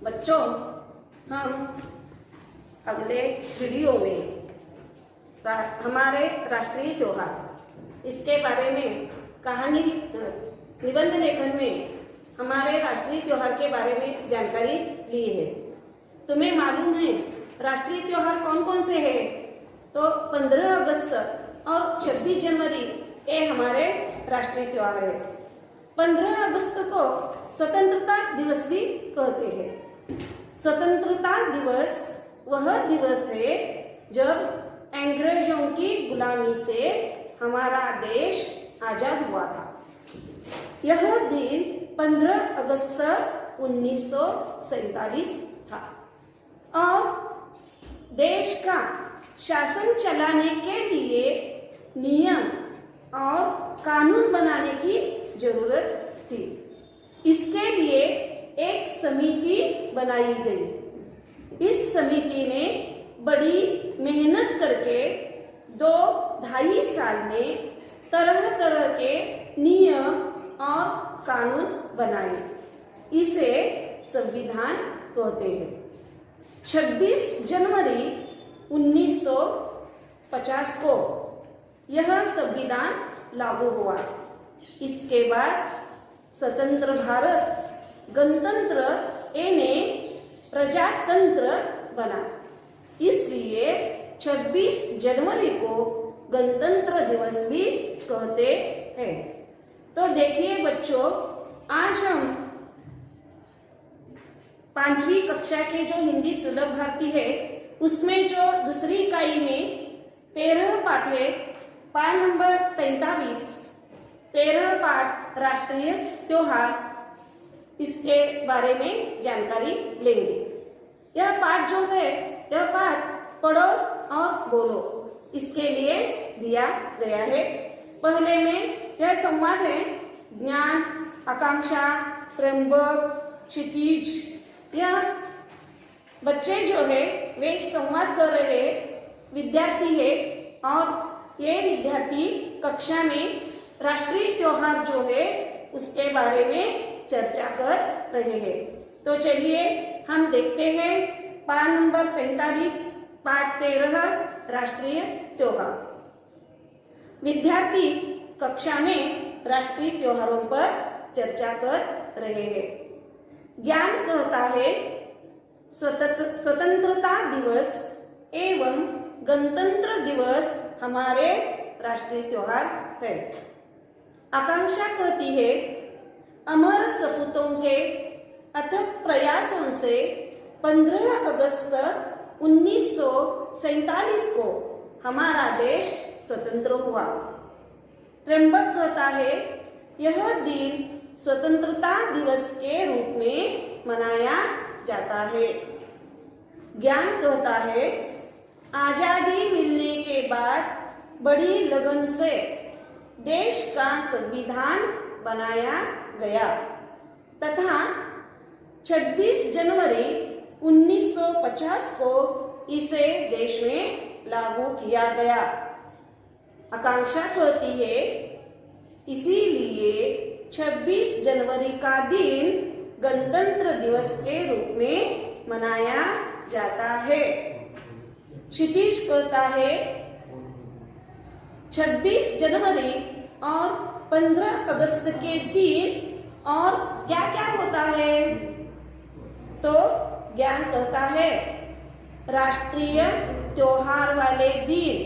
बच्चों, हम अगले वीडियो में हमारे राष्ट्रीय त्योहार इसके बारे में कहानी निबंध लेखन में हमारे राष्ट्रीय त्योहार के बारे में जानकारी ली है। तुम्हें मालूम है राष्ट्रीय त्योहार कौन कौन से हैं? तो 15 अगस्त और 26 जनवरी ये हमारे राष्ट्रीय त्योहार है। 15 अगस्त को स्वतंत्रता दिवस भी कहते हैं। स्वतंत्रता दिवस वह दिवस है जब अंग्रेजों की गुलामी से हमारा देश आजाद हुआ था। यह दिन 15 अगस्त 1947 था और देश का शासन चलाने के लिए नियम और कानून बनाने की जरूरत थी। इसके लिए एक समिति बनाई गई। इस समिति ने बड़ी मेहनत करके 2-2.5 साल में तरह तरह के नियम और कानून बनाए। इसे संविधान कहते हैं। 26 जनवरी 1950 को यह संविधान लागू हुआ। इसके बाद स्वतंत्र भारत गणतंत्र यानी प्रजातंत्र बना। इसलिए 26 जनवरी को गणतंत्र दिवस भी कहते हैं। तो देखिए बच्चों, आज हम 5वीं कक्षा के जो हिंदी सुलभ भारती है उसमें जो दूसरी इकाई में 13 पाठ है, पाठ नंबर 43, 13 पाठ राष्ट्रीय त्योहार, इसके बारे में जानकारी लेंगे। यह पाठ जो है, यह पाठ पढ़ो और बोलो, इसके लिए दिया गया है। पहले में यह संवाद है ज्ञान, आकांक्षा, त्र्यंबक, क्षितिज। यह बच्चे जो है वे संवाद कर रहे विद्यार्थी है और ये विद्यार्थी कक्षा में राष्ट्रीय त्योहार जो है उसके बारे में चर्चा कर रहे हैं। तो चलिए हम देखते हैं पाठ नंबर 43, पाठ 13 राष्ट्रीय त्योहार। विद्यार्थी कक्षा में राष्ट्रीय त्योहारों पर चर्चा कर रहे हैं। ज्ञान कहता है स्वतंत्रता दिवस एवं गणतंत्र दिवस हमारे राष्ट्रीय त्योहार है। आकांक्षा कहती है अमर सपूतों के अथक प्रयासों से 15 अगस्त 1947 को हमारा देश स्वतंत्र हुआ। त्र्यंबक कहता है यह दिन स्वतंत्रता दिवस के रूप में मनाया जाता है। ज्ञान कहता है आजादी मिलने के बाद बड़ी लगन से देश का संविधान बनाया गया तथा 26 जनवरी 1950 को इसे देश में लागू किया गया। आकांक्षा कहती है इसीलिए 26 जनवरी का दिन गणतंत्र दिवस के रूप में मनाया जाता है। क्षितिज कहता है 26 जनवरी और 15 अगस्त के दिन और क्या क्या होता है? तो ज्ञान कहता है राष्ट्रीय त्योहार वाले दिन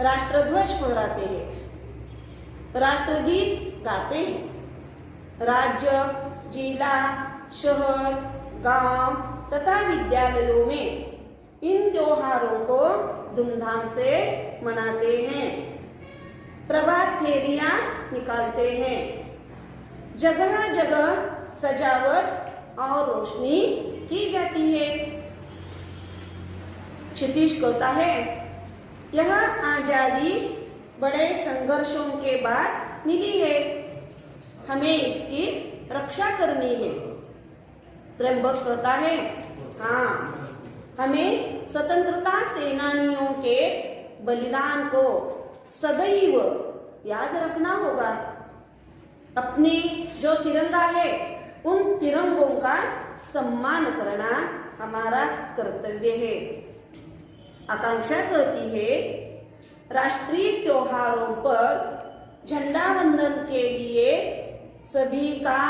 राष्ट्रध्वज फहराते हैं, राष्ट्रगीत गाते हैं, राज्य, जिला, शहर, गांव तथा विद्यालयों में इन त्योहारों को धूमधाम से मनाते हैं। प्रभात फेरियां निकालते हैं। जगह जगह सजावट और रोशनी की जाती है। क्षितिज कहता है यह आजादी बड़े संघर्षों के बाद मिली है, हमें इसकी रक्षा करनी है। त्र्यंबक कहता है हाँ, हमें स्वतंत्रता सेनानियों के बलिदान को सदैव याद रखना होगा। अपने जो तिरंगा है उन तिरंगों का सम्मान करना हमारा कर्तव्य है। आकांक्षा कहती है राष्ट्रीय त्योहारों पर झंडा वंदन के लिए सभी का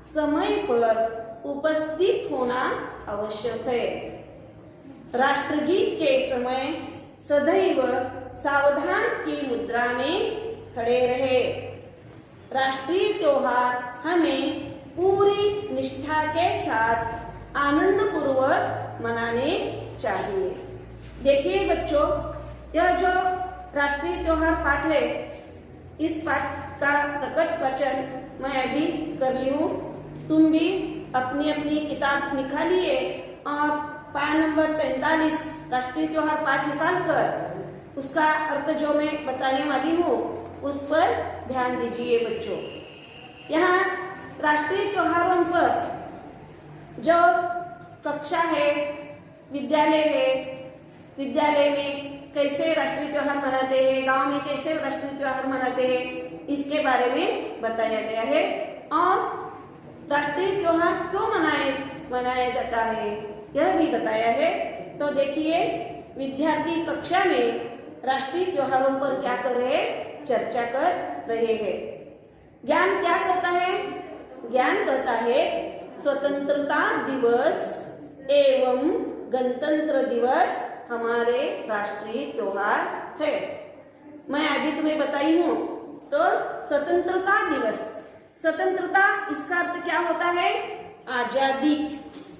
समय पर उपस्थित होना आवश्यक है। राष्ट्रगीत के समय सदैव सावधान की मुद्रा में खड़े रहे। राष्ट्रीय त्योहार हमें पूरी निष्ठा के साथ आनंद पूर्वक मनाने चाहिए। देखिए बच्चों, यह जो राष्ट्रीय त्योहार पाठ है, इस पाठ का प्रकट वचन मैं अभी कर ली हूँ। तुम भी अपनी अपनी किताब निकालिए और पाठ नंबर 43 राष्ट्रीय त्योहार पाठ निकाल कर उसका अर्थ जो मैं बताने वाली हूँ उस पर ध्यान दीजिए बच्चों। यहाँ राष्ट्रीय त्योहारों पर जो कक्षा है, विद्यालय है, विद्यालय में कैसे राष्ट्रीय त्योहार मनाते हैं, गांव में कैसे राष्ट्रीय त्योहार मनाते हैं, इसके बारे में बताया गया है। और राष्ट्रीय त्योहार क्यों मनाया जाता है यह भी बताया है। तो देखिए, विद्यार्थी कक्षा में राष्ट्रीय त्योहारों पर क्या कर रहे हैं, चर्चा कर रहे हैं। ज्ञान क्या कहता है? ज्ञान कहता है स्वतंत्रता दिवस एवं गणतंत्र दिवस हमारे राष्ट्रीय त्योहार है। मैं अभी तुम्हें बताई हूँ। तो स्वतंत्रता दिवस, स्वतंत्रता इसका अर्थ क्या होता है? आजादी।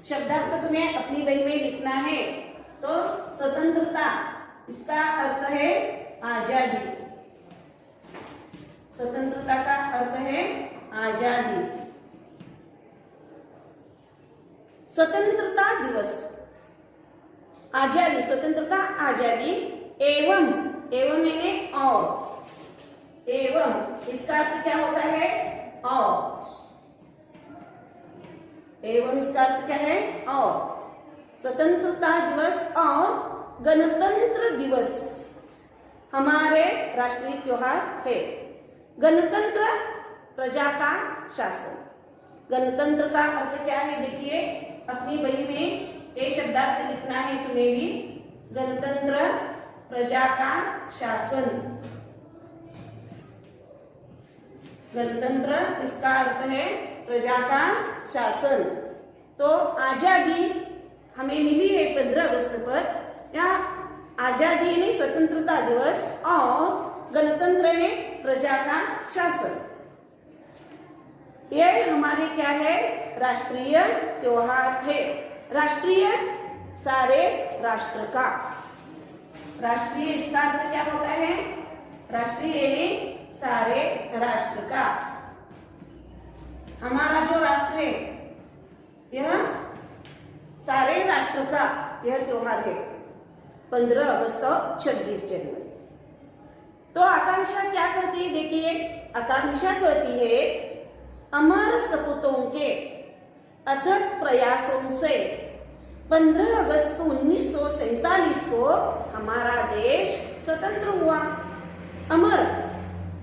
शब्दार्थ तुम्हें अपनी बही में लिखना है। तो स्वतंत्रता इसका अर्थ है आजादी। स्वतंत्रता का अर्थ है आजादी। स्वतंत्रता दिवस, आजादी, स्वतंत्रता आजादी एवं, एवं मैंने और, एवं इसका अर्थ क्या होता है? और। एवं इसका अर्थ क्या है? और। स्वतंत्रता दिवस और गणतंत्र दिवस हमारे राष्ट्रीय त्योहार है। गणतंत्र प्रजा का शासन। गणतंत्र का अर्थ क्या है? देखिए, अपनी बही में ये शब्दार्थ लिखना है तुम्हें भी। गणतंत्र प्रजा का शासन। गणतंत्र इसका अर्थ है प्रजा का शासन। तो आजादी हमें मिली है 15 अगस्त पर। या आजादी ने स्वतंत्रता दिवस और गणतंत्र ने प्रजा का शासन, ये हमारे क्या है? राष्ट्रीय त्योहार है। राष्ट्रीय सारे राष्ट्र का। राष्ट्रीय इसका अर्थ क्या होता है? राष्ट्रीय सारे राष्ट्र का। हमारा जो राष्ट्र है यह सारे राष्ट्र का यह त्योहार है, 15 अगस्त और 26 जनवरी। तो आकांक्षा क्या कहती है? देखिए, आकांक्षा कहती है अमर सपूतों के अथक प्रयासों से 15 अगस्त 1947 को हमारा देश स्वतंत्र हुआ। अमर,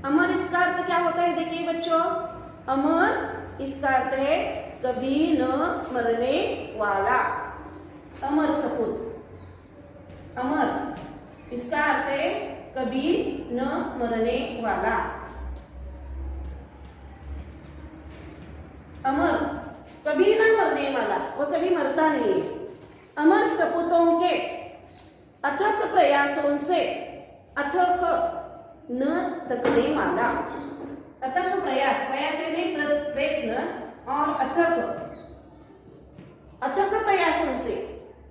अमर इसका अर्थ क्या होता है? देखिए बच्चों, अमर इसका अर्थ है कभी न मरने वाला। अमर सपूत, अमर इसका अर्थ है कभी न मरने वाला। अमर कभी न मरने वाला, वो कभी मरता नहीं है। अमर सपूतों के अथक प्रयासों से, अथक न थकने वाला। अथक प्रयास, प्रयास यानी प्रयत्न, और अथक, अथक प्रयासों से,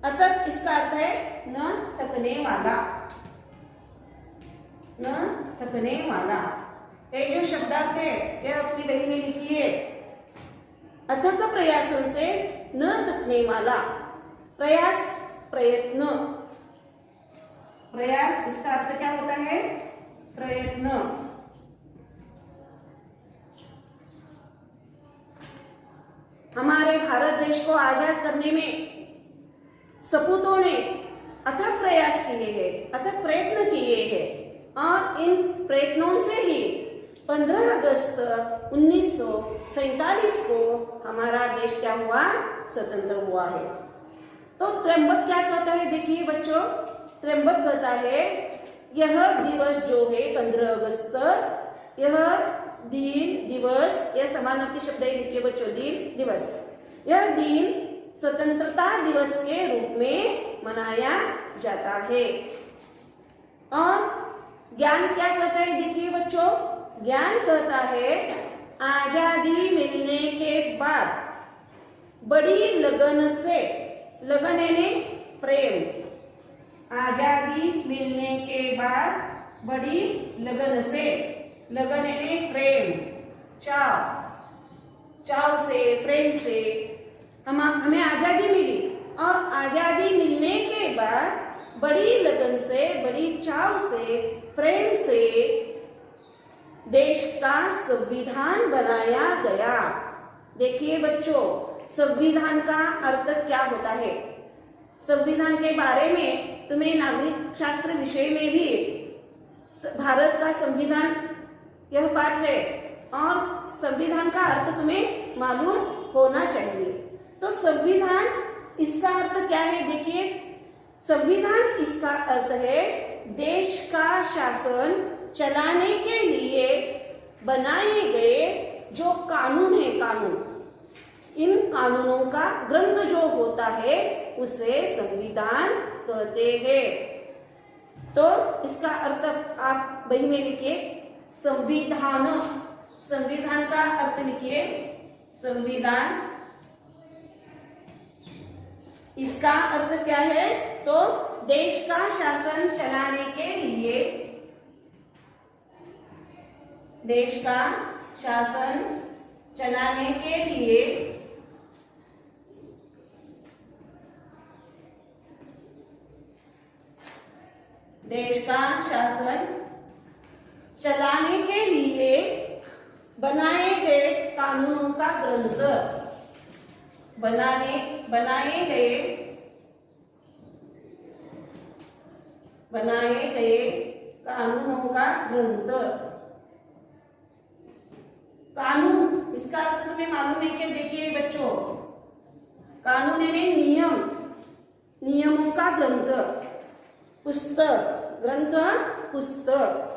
अथक इसका अर्थ है न थकने वाला, न थकने वाला। ये जो शब्दार्थ है यह अपनी बही में लिखिए। अथक प्रयासों से न थकने वाला। प्रयास, प्रयत्न। प्रयास इसका अर्थ क्या होता है? प्रयत्न। हमारे भारत देश को आजाद करने में सपूतों ने अथक प्रयास किए हैं, अथक प्रयत्न किए हैं, और इन प्रयत्नों से ही 15 अगस्त 1947 को हमारा देश क्या हुआ, स्वतंत्र हुआ है। तो त्र्यंबक क्या कहता है, देखिए बच्चों, त्र्यंबक कहता है यह दिवस जो है 15 अगस्त, यह दिन दिवस, यह समानार्थी शब्द है, देखिए बच्चों, दिन दिवस, यह दिन स्वतंत्रता दिवस के रूप में मनाया जाता है। और ज्ञान क्या कहता है, देखिए बच्चों, ज्ञान कहता है आजादी मिलने के बाद बड़ी लगन से, लगन यानी प्रेम, आजादी मिलने के बाद बड़ी लगन से, लगन यानी प्रेम, चाव से, प्रेम से हमें आजादी मिली। और आजादी मिलने के बाद बड़ी लगन से, बड़ी चाव से, प्रेम से देश का संविधान बनाया गया। देखिए बच्चों, संविधान का अर्थ क्या होता है, संविधान के बारे में तुम्हें नागरिक शास्त्र विषय में भी भारत का संविधान यह पाठ है, और संविधान का अर्थ तुम्हें मालूम होना चाहिए। तो संविधान इसका अर्थ क्या है, देखिए, संविधान इसका अर्थ है देश का शासन चलाने के लिए बनाए गए जो कानून है, कानून, इन कानूनों का ग्रंथ जो होता है उसे संविधान कहते हैं। तो इसका अर्थ आप बही में लिखिए, संविधान, संविधान का अर्थ लिखिए संविधान, इसका अर्थ क्या है, तो देश का शासन चलाने के लिए, देश का शासन चलाने के लिए देश का शासन चलाने के लिए बनाए गए कानूनों का ग्रंथ, बनाए गए कानूनों का ग्रंथ। कानून इसका अर्थ तुम्हें मालूम है क्या, देखिए बच्चों, कानून यानी नियम, नियमों का ग्रंथ, पुस्तक, ग्रंथ पुस्तक।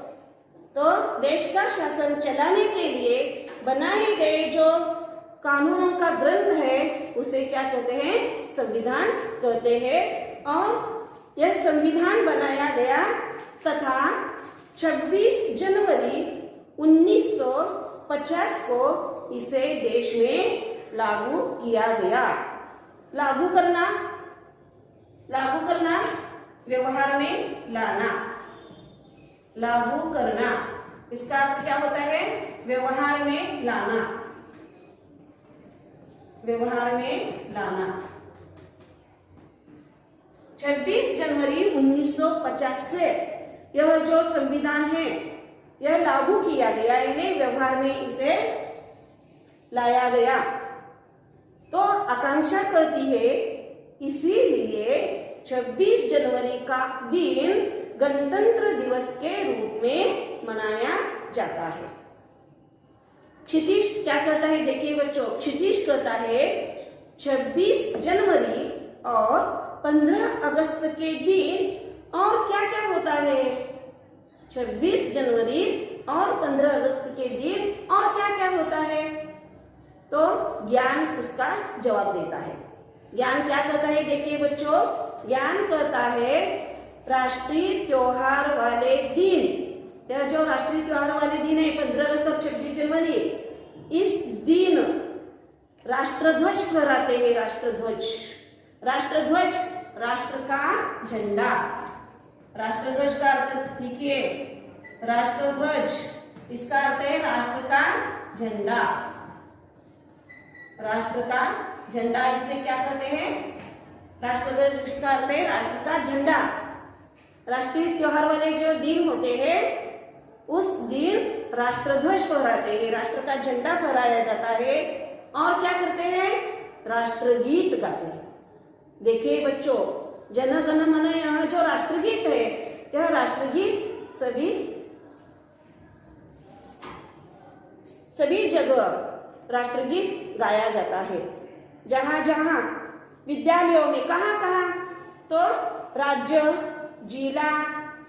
तो देश का शासन चलाने के लिए बनाए गए जो कानूनों का ग्रंथ है उसे क्या कहते हैं, संविधान कहते हैं। और यह संविधान बनाया गया तथा 26 जनवरी 1950 को इसे देश में लागू किया गया। लागू करना, लागू करना, व्यवहार में लाना, लागू करना, इसका अर्थ क्या होता है, व्यवहार में लाना, व्यवहार में लाना। 26 जनवरी 1950 से यह जो संविधान है यह लागू किया गया, इन्हें व्यवहार में इसे लाया गया। तो आकांक्षा कहती है इसीलिए 26 जनवरी का दिन गणतंत्र दिवस के रूप में मनाया जाता है। क्षितिज क्या कहता है, देखिए बच्चों, क्षितिज कहता है 26 जनवरी और 15 अगस्त के दिन और क्या क्या होता है, 26 जनवरी और 15 अगस्त के दिन और क्या क्या होता है। तो ज्ञान उसका जवाब देता है। ज्ञान क्या कहता है, देखिए बच्चों, ज्ञान कहता है राष्ट्रीय त्योहार वाले दिन, यह जो राष्ट्रीय त्योहार वाले दिन है 15 अगस्त और 26 जनवरी, इस दिन राष्ट्रध्वज फहराते हैं। राष्ट्रध्वज, राष्ट्रध्वज राष्ट्र का झंडा, राष्ट्रध्वज का अर्थ लिखिए, राष्ट्रध्वज इसका अर्थ है राष्ट्र का झंडा, राष्ट्र का झंडा, इसे क्या कहते हैं, राष्ट्रध्वज, इसका अर्थ है राष्ट्र का झंडा। राष्ट्रीय त्योहार वाले जो दिन होते हैं उस दिन राष्ट्रध्वज फहराते हैं, राष्ट्र का झंडा फहराया जाता है और क्या करते हैं, राष्ट्रगीत गाते हैं। देखिए बच्चों, जन गण मन यह जो राष्ट्रगीत है, यह राष्ट्रगीत सभी सभी जगह राष्ट्रगीत गाया जाता है। जहाँ जहाँ विद्यालयों में, कहाँ कहाँ, तो राज्य, जिला,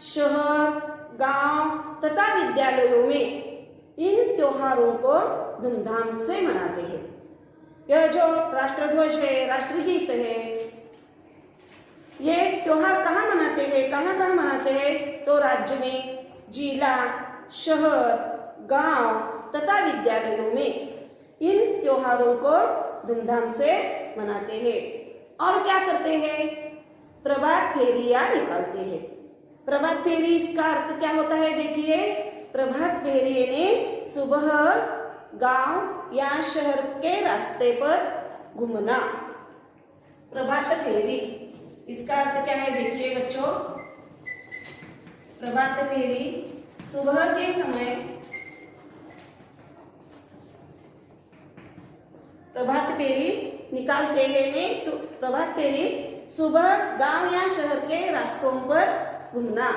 शहर, गांव तथा विद्यालयों में इन त्योहारों को धूमधाम से मनाते हैं। यह जो राष्ट्रध्वज है, राष्ट्रगीत है, ये त्योहार कहाँ मनाते हैं, कहाँ कहाँ मनाते हैं, तो राज्य में, जिला, शहर, गांव तथा विद्यालयों में इन त्योहारों को धूमधाम से मनाते हैं। और क्या करते हैं, प्रभात फेरियां निकालते हैं। प्रभात फेरी, इसका अर्थ क्या होता है, देखिए, प्रभात फेरी ने सुबह गांव या शहर के रास्ते पर घूमना। प्रभात फेरी, इसका अर्थ क्या है, देखिए बच्चों, प्रभात फेरी सुबह के समय, प्रभात फेरी निकालते हैं। प्रभात फेरी सुबह गांव या शहर के रास्तों पर घूमना।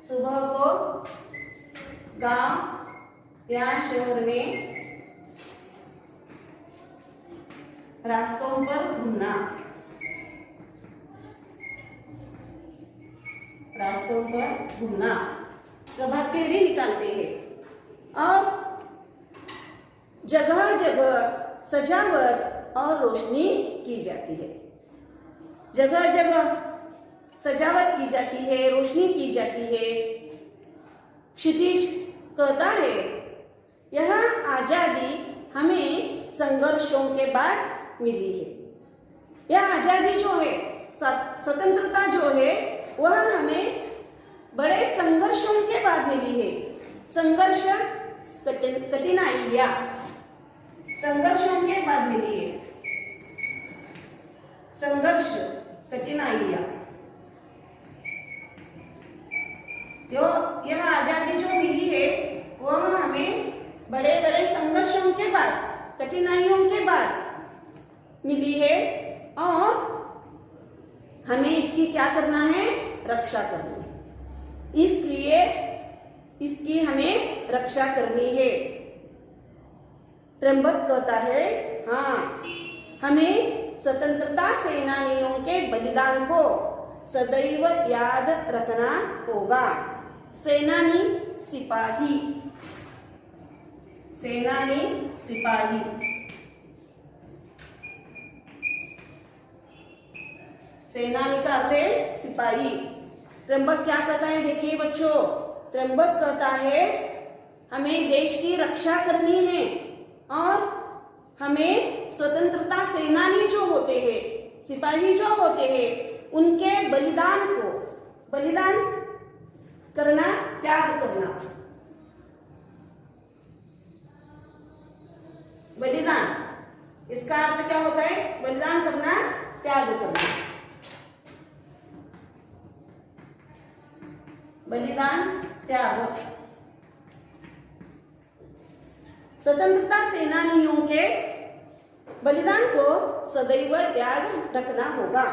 सुबह को गांव या शहर में रास्तों पर घूमना, रास्तों पर घूमना, प्रभात फेरी निकालते हैं। और जगह जगह सजावट और रोशनी की जाती है। जगह जगह सजावट की जाती है, रोशनी की जाती है। क्षितिज कहता है, यह आजादी हमें संघर्षों के बाद मिली है। यह आजादी जो है, स्वतंत्रता जो है, वह हमें बड़े संघर्षों के बाद मिली है। संघर्ष, कठिनाइयां, संघर्षों के बाद मिली है। संघर्ष, कठिनाइयां, यह आजादी जो मिली है वह हमें बड़े बड़े संघर्षों के बाद, कठिनाइयों के बाद मिली है। और हमें इसकी क्या करना है, रक्षा करनी है। इसलिए इसकी हमें रक्षा करनी है। त्र्यंबक कहता है, हाँ, हमें स्वतंत्रता सेनानियों के बलिदान को सदैव याद रखना होगा। सेनानी, सिपाही, सेनानी, सिपाही, सेनानी का अर्थ है सिपाही। त्र्यंबक क्या कहता है, देखिए बच्चों, त्र्यंबक कहता है हमें देश की रक्षा करनी है और हमें स्वतंत्रता सेनानी जो होते हैं, सिपाही जो होते हैं, उनके बलिदान को, बलिदान करना, त्याग करना। बलिदान, इसका अर्थ क्या होता है, बलिदान करना, त्याग करना। बलिदान, त्याग। स्वतंत्रता सेनानियों के बलिदान को सदैव याद रखना होगा।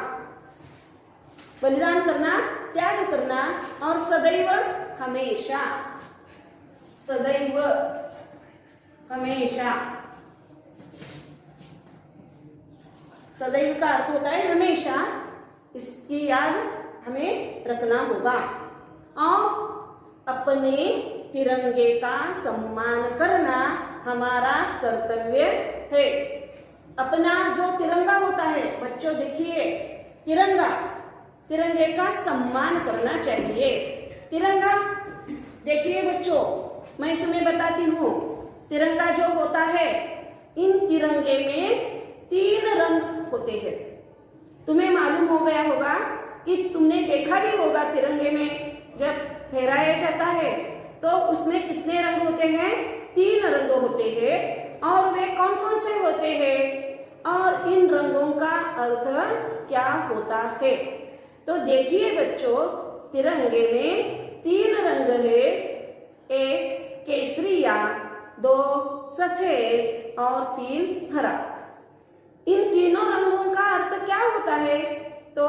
बलिदान करना, त्याग करना और सदैव, हमेशा, सदैव, हमेशा। सदैव का अर्थ होता है हमेशा, इसकी याद हमें रखना होगा। और अपने तिरंगे का सम्मान करना हमारा कर्तव्य है। अपना जो तिरंगा होता है, बच्चों देखिए, तिरंगा, तिरंगे का सम्मान करना चाहिए। तिरंगा देखिए बच्चों, मैं तुम्हें बताती हूँ, तिरंगा जो होता है, इन तिरंगे में 3 रंग होते हैं। तुम्हें मालूम हो गया होगा कि तुमने देखा भी होगा, तिरंगे में जब फहराया जाता है तो उसमें कितने रंग होते हैं, 3 रंग होते हैं। और वे कौन कौन से होते हैं और इन रंगों का अर्थ क्या होता है, तो देखिए बच्चों, तिरंगे में 3 रंग है। 1 केसरिया, 2 सफेद और 3 हरा। इन तीनों रंगों का अर्थ क्या होता है, तो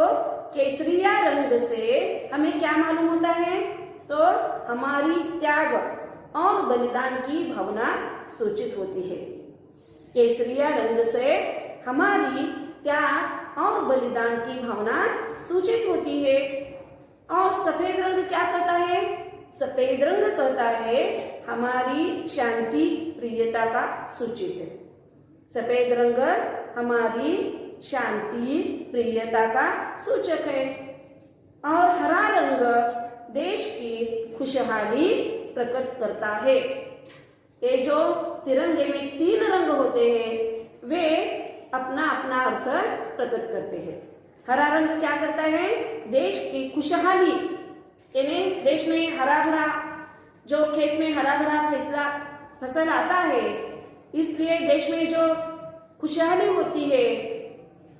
केसरिया रंग से हमें क्या मालूम होता है, तो हमारी त्याग और बलिदान की भावना सूचित होती है। केसरिया रंग से हमारी त्याग और बलिदान की भावना सूचित होती है। और सफेद रंग क्या कहता है? सफेद रंग कहता है हमारी शांति प्रियता का सूचित है। सफेद रंग हमारी शांति प्रियता का सूचक है। और हरा रंग देश की खुशहाली प्रकट करता है। ये जो तिरंगे में 3 रंग होते हैं वे अपना अपना अर्थ प्रकट करते हैं। हरा रंग क्या करता है? देश की खुशहाली, यानी देश में हरा भरा, जो खेत में हरा भरा फसल आता है, इसलिए देश में जो खुशहाली होती है,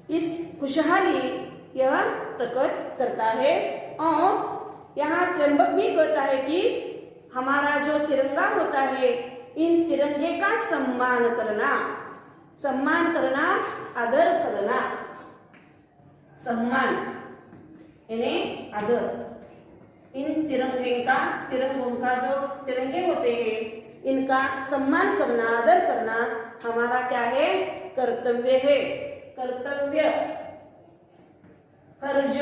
इस खुशहाली यह प्रकट करता है। और यहाँ त्र्यंबक भी कहता है कि हमारा जो तिरंगा होता है, इन तिरंगे का सम्मान करना, आदर करना, सम्मान यानी आदर। इन तिरंगों का जो तिरंगे होते हैं, इनका सम्मान करना, आदर करना हमारा क्या है? कर्तव्य है। कर्तव्य, फर्ज,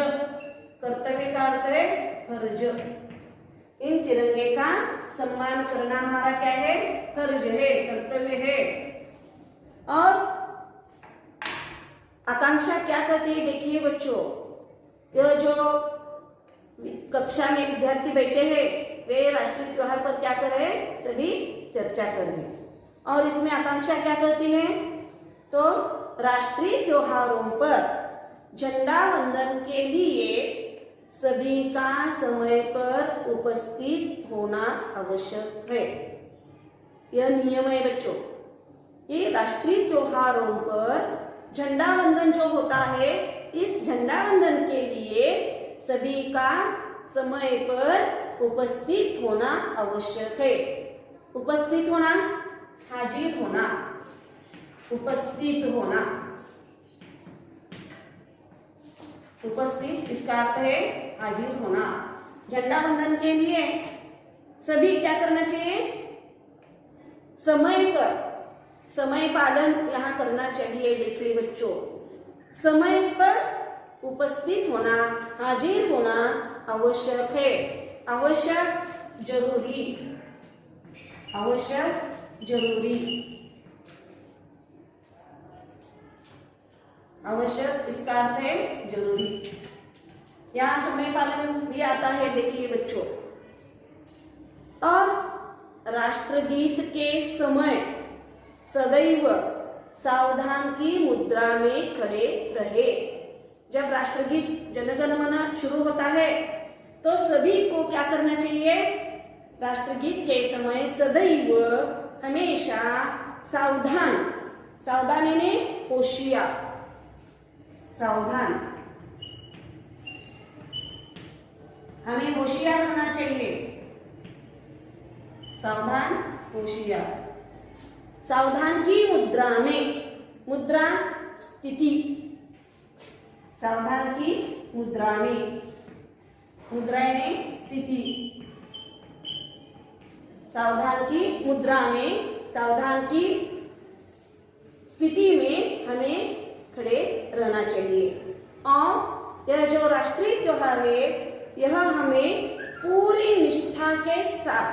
कर्तव्य का अर्थ है फर्ज। इन तिरंगे का सम्मान करना हमारा क्या है? फर्ज है, कर्तव्य है। और आकांक्षा क्या कहती है? देखिए बच्चों, यह जो कक्षा में विद्यार्थी बैठे हैं वे राष्ट्रीय त्योहार पर क्या कर रहे हैं? सभी चर्चा कर रहे हैं। और इसमें आकांक्षा क्या कहती है? तो राष्ट्रीय त्योहारों पर झंडा वंदन के लिए सभी का समय पर उपस्थित होना आवश्यक है। यह नियम है बच्चों। ये राष्ट्रीय त्योहारों पर झंडा वंदन जो होता है, इस झंडा वंदन के लिए सभी का समय पर उपस्थित होना आवश्यक है। उपस्थित होना, हाजिर होना, उपस्थित होना, उपस्थित इसका अर्थ है हाजिर होना। झंडा वंदन के लिए सभी क्या करना चाहिए? समय पर, समय पालन यहाँ करना चाहिए। देखिए बच्चों, समय पर उपस्थित होना, हाजिर होना आवश्यक है। आवश्यक, जरूरी, आवश्यक, जरूरी, आवश्यक इसका अर्थ है जरूरी। यहाँ समय पालन भी आता है। देखिए बच्चों, और राष्ट्रगीत के समय सदैव सावधान की मुद्रा में खड़े रहे। जब राष्ट्रगीत जनगण मन शुरू होता है तो सभी को क्या करना चाहिए? राष्ट्रगीत के समय सदैव, हमेशा सावधान, सावधान यानी होशियार, सावधान, हमें होशियार होना चाहिए। सावधान, होशियार। सावधान की मुद्रा में, मुद्रा स्थिति, सावधान की मुद्रा में, मुद्रा यानी स्थिति, सावधान की मुद्रा में, सावधान की स्थिति में हमें खड़े रहना चाहिए। और यह जो राष्ट्रीय त्योहार है, यह हमें पूरी निष्ठा के साथ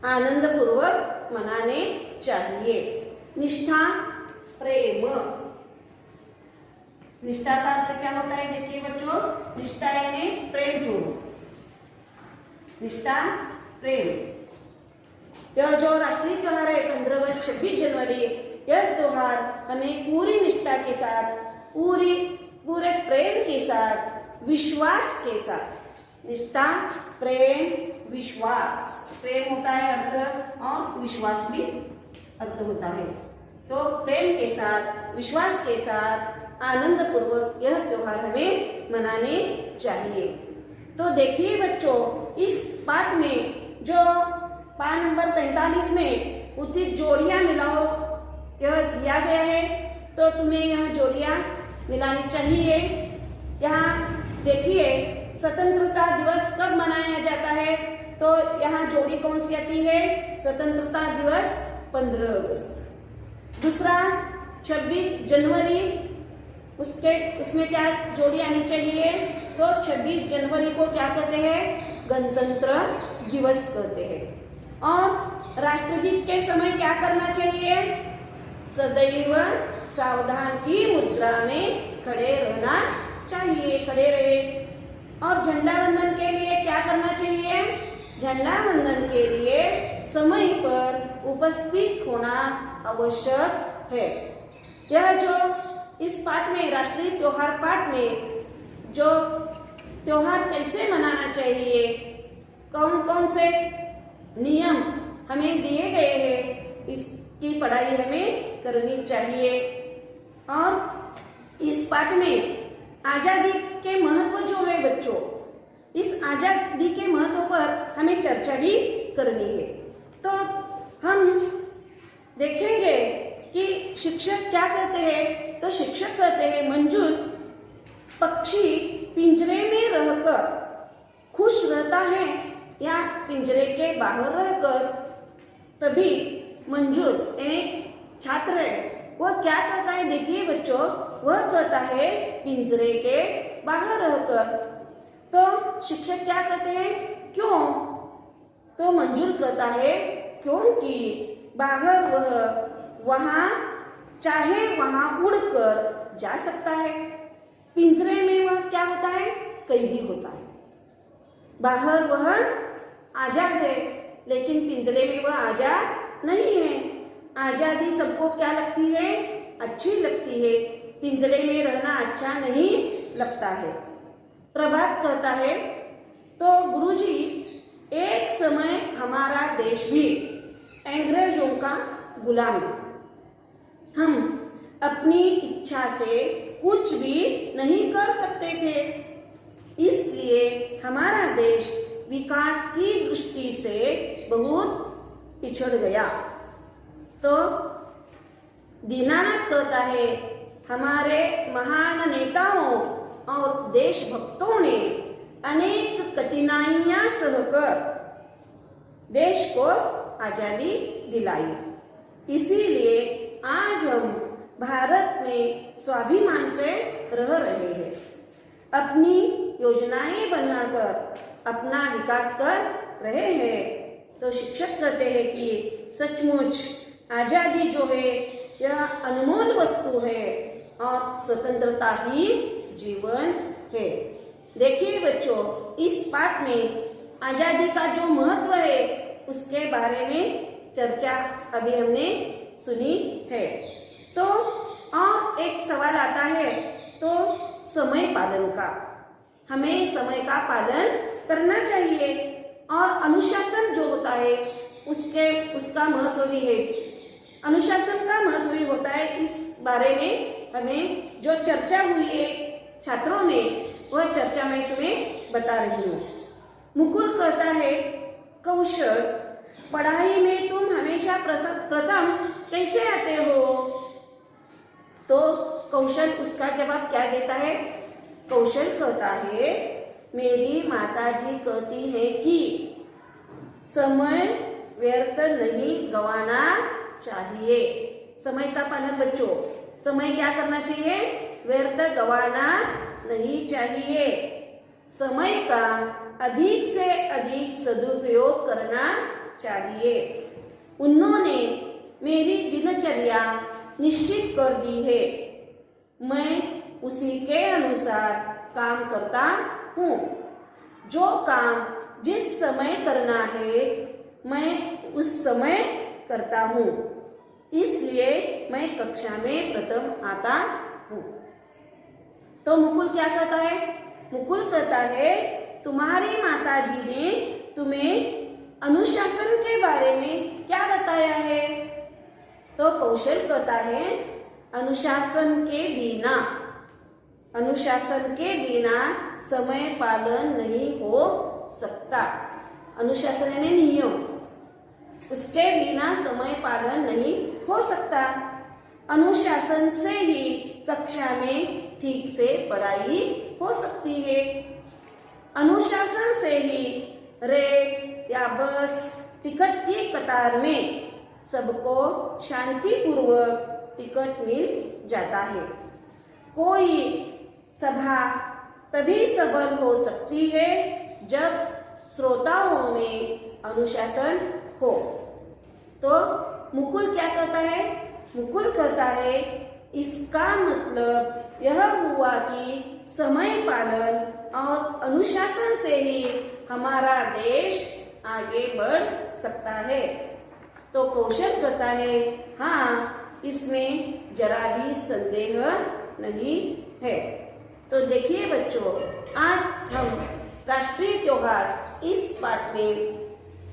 आनंद पूर्वक मनाने चाहिए। निष्ठा, प्रेम। निष्ठा का अर्थ क्या होता है? देखिए बच्चों, निष्ठा यानी प्रेम पूर्व, निष्ठा, प्रेम। यह जो राष्ट्रीय त्योहार है 15 अगस्त 26 जनवरी, यह त्योहार हमें पूरी निष्ठा के साथ, पूरे प्रेम के साथ, विश्वास के साथ, निष्ठा, प्रेम, विश्वास, प्रेम होता है अर्थ और विश्वास भी अर्थ होता है। तो प्रेम के साथ, विश्वास के साथ आनंद पूर्वक यह त्योहार हमें मनाने चाहिए। तो देखिए बच्चों, इस पाठ में जो पाठ नंबर 43 में उचित जोड़ियां मिलाओ यह दिया गया है, तो तुम्हें यह जोड़ियां मिलानी चाहिए। यहाँ देखिए, स्वतंत्रता दिवस कब मनाया जाता है? तो यहाँ जोड़ी कौन सी आती है? स्वतंत्रता दिवस 15 अगस्त। दूसरा 26 जनवरी, उसमें क्या जोड़ी आनी चाहिए? तो 26 जनवरी को क्या कहते हैं? गणतंत्र दिवस कहते हैं। और राष्ट्रगीत के समय क्या करना चाहिए? सदैव सावधान की मुद्रा में खड़े रहना चाहिए, खड़े रहे। और झंडा वंदन के लिए क्या करना चाहिए? झंडा वंदन के लिए समय पर उपस्थित होना आवश्यक है। यह जो इस पाठ में, राष्ट्रीय त्योहार पाठ में, जो त्योहार कैसे मनाना चाहिए, कौन कौन से नियम हमें दिए गए हैं, इसकी पढ़ाई हमें करनी चाहिए। और इस पाठ में आजादी के महत्व जो है बच्चों, इस आजादी के महत्व पर हमें चर्चा भी करनी है। तो हम देखेंगे कि शिक्षक क्या कहते हैं। तो शिक्षक कहते हैं, मंजुल पक्षी पिंजरे में रहकर खुश रहता है या पिंजरे के बाहर रहकर? तभी मंजुल एक छात्र है, वह क्या कहता है? देखिए बच्चों, वह कहता है पिंजरे के बाहर रहकर। तो शिक्षक क्या कहते हैं? क्यों? तो मंजुल कहता है क्योंकि बाहर वह वहां चाहे वहां उड़कर जा सकता है, पिंजरे में वह क्या होता है? कैदी होता है। बाहर वह आजाद है, लेकिन पिंजरे में वह आजाद नहीं है। आजादी सबको क्या लगती है? अच्छी लगती है। पिंजरे में रहना अच्छा नहीं लगता है। प्रभात कहता है, तो गुरुजी एक समय हमारा देश भी अंग्रेजों का गुलाम था। हम अपनी इच्छा से कुछ भी नहीं कर सकते थे, इसलिए हमारा देश विकास की दृष्टि से बहुत पिछड़ गया। तो दीनानाथ कहता है, हमारे महान नेताओं और देशभक्तों ने अनेक कठिनाइयां सहकर देश को आजादी दिलाई। इसीलिए आज हम भारत में स्वाभिमान से रह रहे हैं, अपनी योजनाएं बनाकर अपना विकास कर रहे हैं। तो शिक्षक कहते हैं कि सचमुच आजादी जो है यह अनमोल वस्तु है और स्वतंत्रता ही जीवन है। देखिए बच्चों, इस पाठ में आजादी का जो महत्व है उसके बारे में चर्चा अभी हमने सुनी है। तो और एक सवाल आता है, तो समय पालन का, हमें समय का पालन करना चाहिए और अनुशासन जो होता है उसका महत्व भी है। अनुशासन का महत्व भी होता है। इस बारे में हमें जो चर्चा हुई है छात्रों में, वह चर्चा मैं तुम्हें बता रही हूँ। मुकुल कहता है, कौशल पढ़ाई में तुम हमेशा प्रथम कैसे आते हो? तो कौशल उसका जवाब क्या देता है? कौशल कहता है, मेरी माताजी कहती है कि समय व्यर्थ नहीं गंवाना चाहिए। समय का पालन बच्चों, समय क्या करना चाहिए? व्यर्थ गंवाना नहीं चाहिए। समय का अधिक से अधिक सदुपयोग करना चाहिए। उन्होंने मेरी दिनचर्या निश्चित कर दी है, मैं उसी के अनुसार काम करता हूँ। जो काम जिस समय करना है मैं उस समय करता हूँ, इसलिए मैं कक्षा में प्रथम आता हूँ। तो मुकुल क्या कहता है? मुकुल कहता है, तुम्हारी माताजी ने तुम्हें अनुशासन के बारे में क्या बताया है? तो कौशल कहता है, अनुशासन के बिना समय पालन नहीं हो सकता। अनुशासन यानी नियम, उसके बिना समय पालन नहीं हो सकता। अनुशासन से ही कक्षा में ठीक से पढ़ाई हो सकती है। अनुशासन से ही रेल या बस टिकट की कतार में सबको शांतिपूर्वक टिकट मिल जाता है। कोई सभा तभी सबल हो सकती है जब श्रोताओं में अनुशासन हो। तो मुकुल क्या कहता है? मुकुल कहता है इसका मतलब यह हुआ कि समय पालन और अनुशासन से ही हमारा देश आगे बढ़ सकता है। तो कौशल कहता है हाँ, इसमें जरा भी संदेह नहीं है। तो देखिए बच्चों, आज हम राष्ट्रीय त्योहार इस पाठ में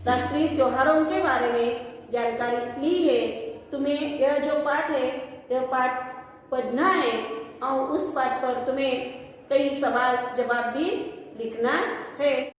राष्ट्रीय त्योहारों के बारे में जानकारी ली है। तुम्हें यह जो पाठ है, यह पाठ पढ़ना है और उस पाठ पर तुम्हें कई सवाल जवाब भी लिखना है।